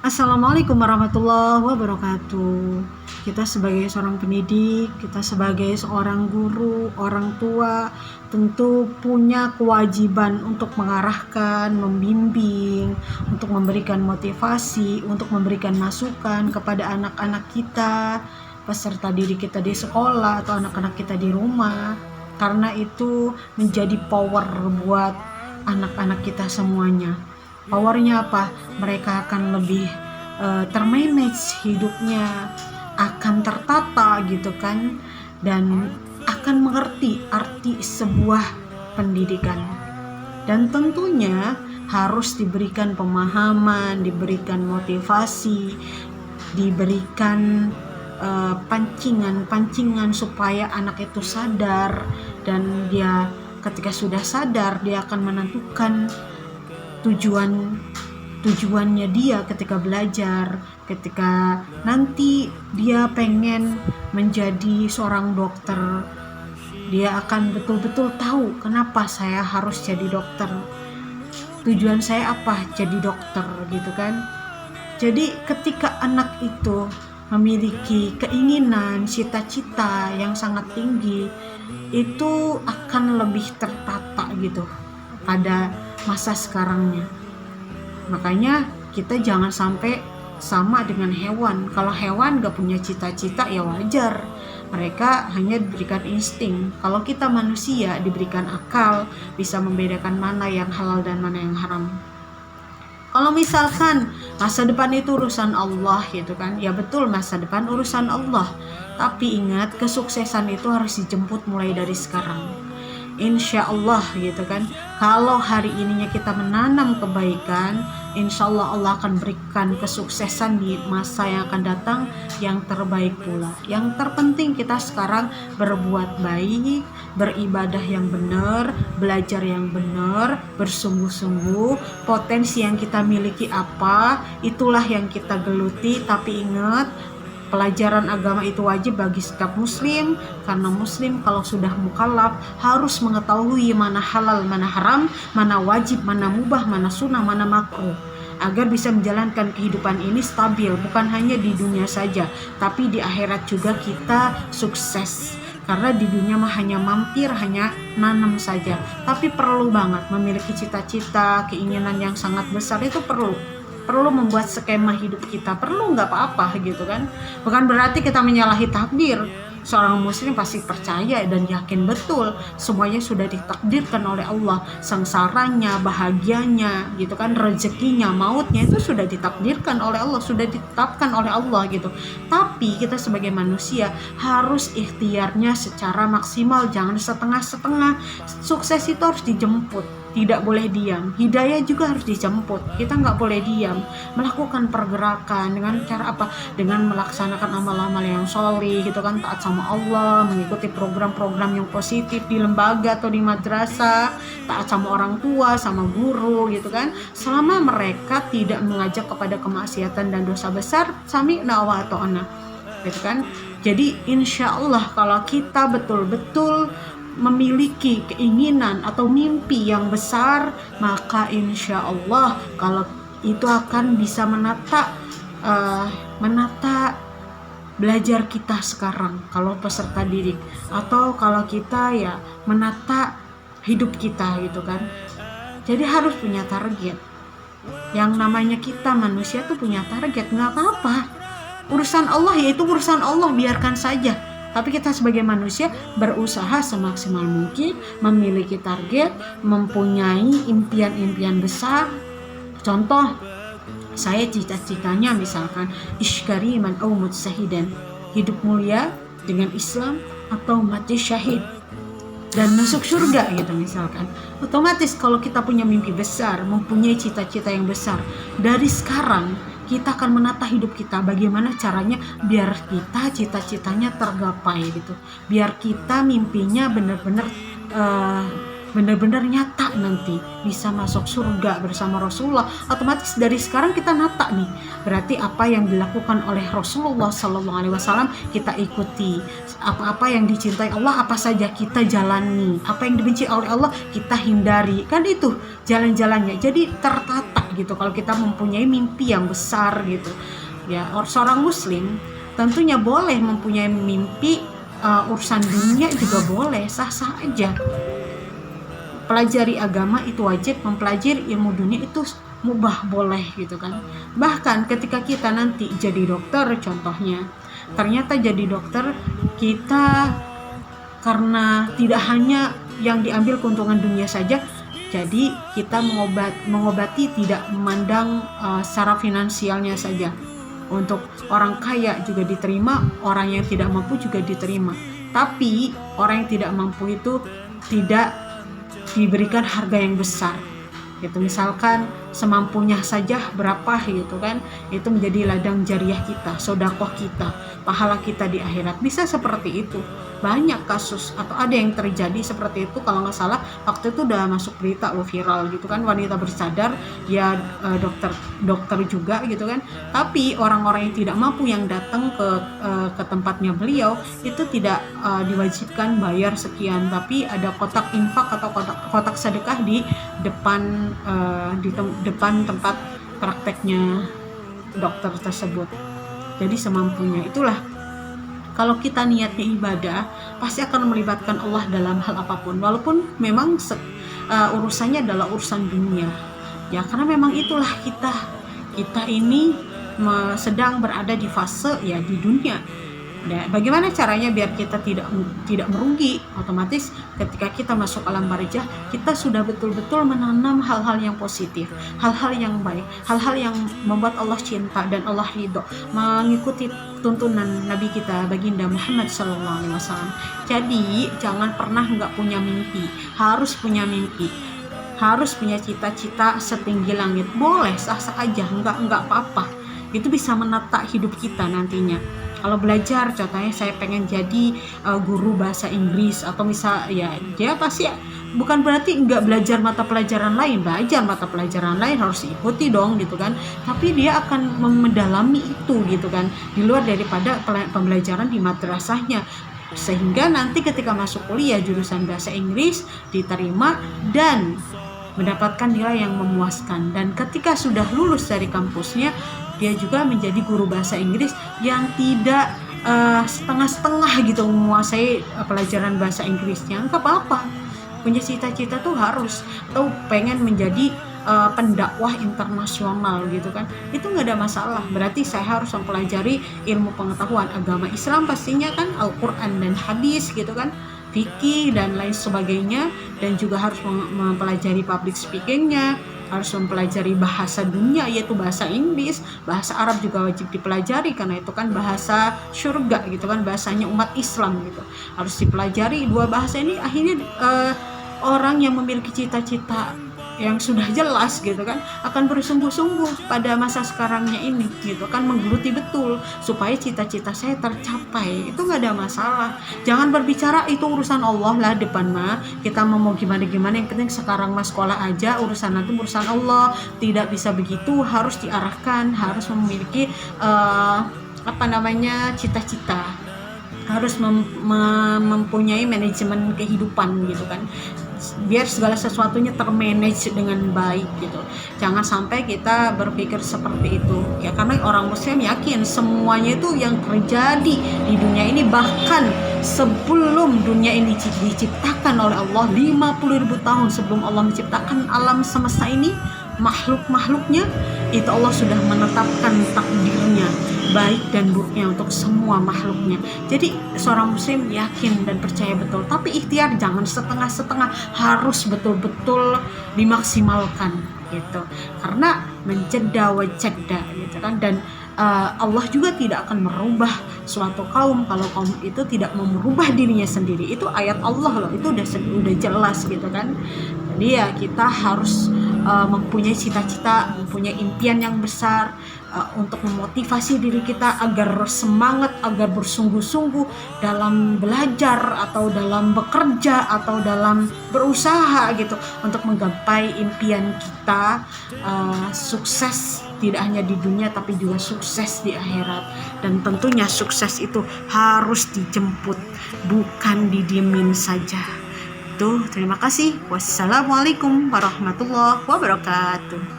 Assalamualaikum warahmatullahi wabarakatuh. Kita sebagai seorang pendidik, kita sebagai seorang guru, orang tua, tentu punya kewajiban untuk mengarahkan, membimbing, untuk memberikan motivasi, untuk memberikan masukan kepada anak-anak kita, peserta didik kita di sekolah atau anak-anak kita di rumah. Karena itu menjadi power buat anak-anak kita semuanya. Powernya apa? Mereka akan lebih termanage hidupnya, akan tertata gitu kan, dan akan mengerti arti sebuah pendidikan. Dan tentunya harus diberikan pemahaman, diberikan motivasi, diberikan pancingan supaya anak itu sadar, dan dia ketika sudah sadar dia akan menentukan tujuannya dia ketika belajar, ketika nanti dia pengen menjadi seorang dokter, dia akan betul-betul tahu kenapa saya harus jadi dokter, tujuan saya apa jadi dokter gitu kan. Jadi ketika anak itu memiliki keinginan, cita-cita yang sangat tinggi, itu akan lebih tertata gitu pada masa sekarangnya. Makanya kita jangan sampai sama dengan hewan. Kalau hewan gak punya cita-cita ya wajar, mereka hanya diberikan insting. Kalau kita manusia diberikan akal, bisa membedakan mana yang halal dan mana yang haram. Kalau misalkan masa depan itu urusan Allah gitu kan, ya betul, masa depan urusan Allah. Tapi ingat, kesuksesan itu harus dijemput mulai dari sekarang. Insya Allah gitu kan, kalau hari ininya kita menanam kebaikan, insya Allah Allah akan berikan kesuksesan di masa yang akan datang yang terbaik pula. Yang terpenting kita sekarang berbuat baik, beribadah yang benar, belajar yang benar, bersungguh-sungguh. Potensi yang kita miliki apa, itulah yang kita geluti. Tapi ingat, pelajaran agama itu wajib bagi setiap muslim, karena muslim kalau sudah mukallaf harus mengetahui mana halal, mana haram, mana wajib, mana mubah, mana sunnah, mana makruh, agar bisa menjalankan kehidupan ini stabil, bukan hanya di dunia saja, tapi di akhirat juga kita sukses. Karena di dunia mah hanya mampir, hanya nanam saja. Tapi perlu banget memiliki cita-cita, keinginan yang sangat besar, itu perlu membuat skema hidup kita, perlu, nggak apa-apa gitu kan. Bukan berarti kita menyalahi takdir. Seorang muslim pasti percaya dan yakin betul semuanya sudah ditakdirkan oleh Allah, sengsaranya, bahagianya gitu kan, rezekinya, mautnya itu sudah ditakdirkan oleh Allah, sudah ditetapkan oleh Allah gitu. Tapi kita sebagai manusia harus ikhtiarnya secara maksimal, jangan setengah-setengah. Sukses itu harus dijemput, tidak boleh diam. Hidayah juga harus dijemput, kita nggak boleh diam. Melakukan pergerakan dengan cara apa? Dengan melaksanakan amal-amal yang sholih gitu kan, taat sama Allah, mengikuti program-program yang positif di lembaga atau di madrasah, taat sama orang tua, sama guru gitu kan. Selama mereka tidak mengajak kepada kemaksiatan dan dosa besar, sami'na wa ata'na gitu kan. Jadi insya Allah kalau kita betul-betul memiliki keinginan atau mimpi yang besar, maka insya Allah kalau itu akan bisa menata belajar kita sekarang kalau peserta didik, atau kalau kita ya menata hidup kita gitu kan. Jadi harus punya target. Yang namanya kita manusia tuh punya target, nggak apa-apa. Urusan Allah yaitu urusan Allah, biarkan saja. Tapi kita sebagai manusia berusaha semaksimal mungkin, memiliki target, mempunyai impian-impian besar. Contoh, saya cita-citanya misalkan iskariman au mutsahidan, hidup mulia dengan Islam atau mati syahid dan masuk surga gitu misalkan. Otomatis kalau kita punya mimpi besar, mempunyai cita-cita yang besar, dari sekarang kita akan menata hidup kita, bagaimana caranya biar kita cita-citanya tergapai gitu, biar kita mimpinya benar-benar benar-benar nyata nanti bisa masuk surga bersama Rasulullah, otomatis dari sekarang kita nata nih. Berarti apa yang dilakukan oleh Rasulullah SAW kita ikuti, apa-apa yang dicintai Allah apa saja kita jalani, apa yang dibenci oleh Allah kita hindari. Kan itu jalan-jalannya. Jadi tertata gitu kalau kita mempunyai mimpi yang besar gitu. Ya, seorang muslim tentunya boleh mempunyai mimpi urusan dunia juga boleh, sah-sah aja. Pelajari agama itu wajib, mempelajari ilmu dunia itu mubah, boleh gitu kan. Bahkan ketika kita nanti jadi dokter contohnya, ternyata jadi dokter kita karena tidak hanya yang diambil keuntungan dunia saja, jadi kita mengobati tidak memandang secara finansialnya saja. Untuk orang kaya juga diterima, orang yang tidak mampu juga diterima. Tapi orang yang tidak mampu itu tidak diberikan harga yang besar gitu, misalkan semampunya saja berapa gitu kan, itu menjadi ladang jariah kita, sedekah kita, pahala kita di akhirat. Bisa seperti itu, banyak kasus atau ada yang terjadi seperti itu. Kalau nggak salah waktu itu udah masuk berita viral gitu kan, wanita bercadar ya, dokter juga gitu kan, tapi orang-orang yang tidak mampu yang datang ke tempatnya beliau itu tidak diwajibkan bayar sekian, tapi ada kotak infak atau kotak sedekah di depan tempat prakteknya dokter tersebut. Jadi semampunya. Itulah, kalau kita niatnya ibadah pasti akan melibatkan Allah dalam hal apapun, walaupun memang urusannya adalah urusan dunia ya, karena memang itulah kita ini sedang berada di fase ya di dunia. Nah, bagaimana caranya biar kita tidak merugi? Otomatis ketika kita masuk alam barzah, kita sudah betul-betul menanam hal-hal yang positif, hal-hal yang baik, hal-hal yang membuat Allah cinta dan Allah ridho, mengikuti tuntunan Nabi kita baginda Muhammad SAW. Jadi jangan pernah nggak punya mimpi, harus punya mimpi, harus punya cita-cita setinggi langit. Boleh sah-sah aja, nggak apa-apa. Itu bisa menata hidup kita nantinya. Kalau belajar, contohnya saya pengen jadi guru bahasa Inggris, atau misal ya dia pasti bukan berarti nggak belajar mata pelajaran lain, belajar mata pelajaran lain harus diikuti dong gitu kan, tapi dia akan mendalami itu gitu kan, di luar daripada pembelajaran di madrasahnya, sehingga nanti ketika masuk kuliah jurusan bahasa Inggris diterima dan mendapatkan nilai yang memuaskan. Dan ketika sudah lulus dari kampusnya, dia juga menjadi guru bahasa Inggris yang tidak setengah-setengah gitu menguasai pelajaran bahasa Inggrisnya. Nggak apa-apa, punya cita-cita tuh harus, atau pengen menjadi pendakwah internasional gitu kan, itu nggak ada masalah. Berarti saya harus mempelajari ilmu pengetahuan agama Islam pastinya kan, Al-Quran dan hadis gitu kan, fikih dan lain sebagainya, dan juga harus mempelajari public speakingnya, harus mempelajari bahasa dunia yaitu bahasa Inggris, bahasa Arab juga wajib dipelajari karena itu kan bahasa surga gitu kan, bahasanya umat Islam gitu, harus dipelajari. Dua bahasa ini akhirnya orang yang memiliki cita-cita yang sudah jelas gitu kan akan bersungguh-sungguh pada masa sekarangnya ini gitu kan, menggeluti betul supaya cita-cita saya tercapai. Itu nggak ada masalah. Jangan berbicara itu urusan Allah lah depan mah, kita mau gimana-gimana, yang penting sekarang mah sekolah aja, urusan nanti urusan Allah. Tidak bisa begitu, harus diarahkan, harus memiliki cita-cita, harus mempunyai manajemen kehidupan gitu kan, biar segala sesuatunya termanage dengan baik gitu. Jangan sampai kita berpikir seperti itu ya, karena orang muslim yakin semuanya itu yang terjadi di dunia ini, bahkan sebelum dunia ini diciptakan oleh Allah, 50.000 tahun sebelum Allah menciptakan alam semesta ini, makhluk-makhluknya itu Allah sudah menetapkan takdirnya, baik dan buruknya untuk semua makhluknya. Jadi seorang muslim yakin dan percaya betul, tapi ikhtiar jangan setengah-setengah, harus betul-betul dimaksimalkan gitu, karena menceda wajada gitu kan. Dan Allah juga tidak akan merubah suatu kaum kalau kaum itu tidak mau merubah dirinya sendiri. Itu ayat Allah loh, itu udah jelas gitu kan. Jadi ya kita harus mempunyai cita-cita, mempunyai impian yang besar, untuk memotivasi diri kita agar semangat, agar bersungguh-sungguh dalam belajar atau dalam bekerja atau dalam berusaha gitu untuk menggapai impian kita, sukses tidak hanya di dunia tapi juga sukses di akhirat. Dan tentunya sukses itu harus dijemput, bukan didiemin saja. Tuh, terima kasih. Wassalamualaikum warahmatullahi wabarakatuh.